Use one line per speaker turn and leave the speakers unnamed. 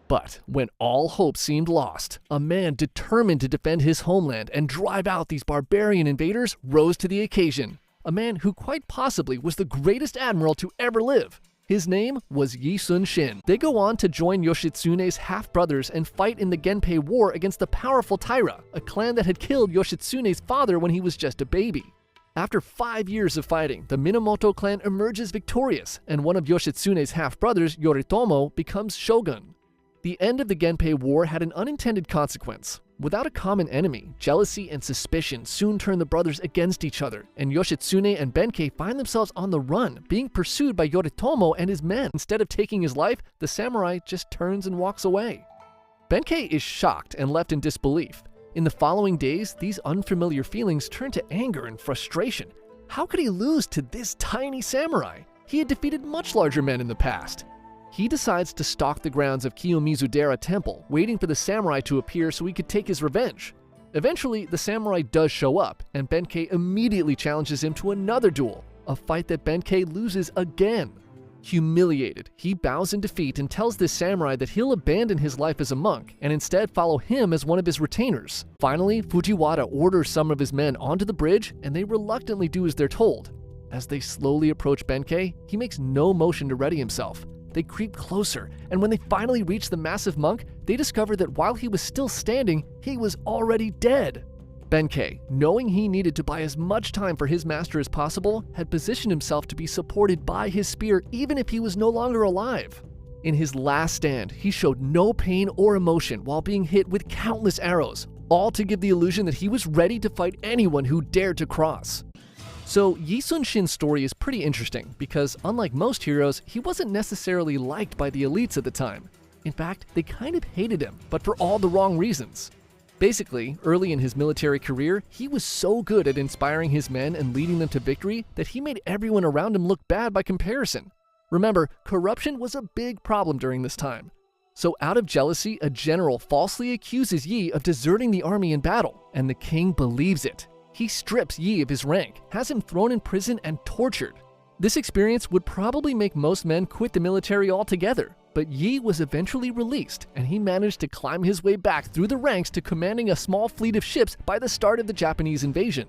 But when all hope seemed lost, a man determined to defend his homeland and drive out these barbarian invaders rose to the occasion. A man who quite possibly was the greatest admiral to ever live. His name was Yi Sun-shin. They go on to join Yoshitsune's half-brothers and fight in the Genpei War against the powerful Taira, a clan that had killed Yoshitsune's father when he was just a baby. After 5 years of fighting, the Minamoto clan emerges victorious, and one of Yoshitsune's half-brothers, Yoritomo, becomes shogun. The end of the Genpei War had an unintended consequence. Without a common enemy, jealousy and suspicion soon turn the brothers against each other, and Yoshitsune and Benkei find themselves on the run, being pursued by Yoritomo and his men. Instead of taking his life, the samurai just turns and walks away. Benkei is shocked and left in disbelief. In the following days, these unfamiliar feelings turn to anger and frustration. How could he lose to this tiny samurai? He had defeated much larger men in the past. He decides to stalk the grounds of Kiyomizu-dera Temple, waiting for the samurai to appear so he could take his revenge. Eventually, the samurai does show up, and Benkei immediately challenges him to another duel, a fight that Benkei loses again. Humiliated, he bows in defeat and tells this samurai that he'll abandon his life as a monk and instead follow him as one of his retainers. Finally, Fujiwara orders some of his men onto the bridge, and they reluctantly do as they're told. As they slowly approach Benkei, he makes no motion to ready himself. They creep closer, and when they finally reach the massive monk, they discover that while he was still standing, he was already dead. Benkei, knowing he needed to buy as much time for his master as possible, had positioned himself to be supported by his spear even if he was no longer alive. In his last stand, he showed no pain or emotion while being hit with countless arrows, all to give the illusion that he was ready to fight anyone who dared to cross. So Yi Sun-shin's story is pretty interesting because, unlike most heroes, he wasn't necessarily liked by the elites at the time. In fact, they kind of hated him, but for all the wrong reasons. Basically, early in his military career, he was so good at inspiring his men and leading them to victory that he made everyone around him look bad by comparison. Remember, corruption was a big problem during this time. So out of jealousy, a general falsely accuses Yi of deserting the army in battle, and the king believes it. He strips Yi of his rank, has him thrown in prison and tortured. This experience would probably make most men quit the military altogether, but Yi was eventually released, and he managed to climb his way back through the ranks to commanding a small fleet of ships by the start of the Japanese invasion.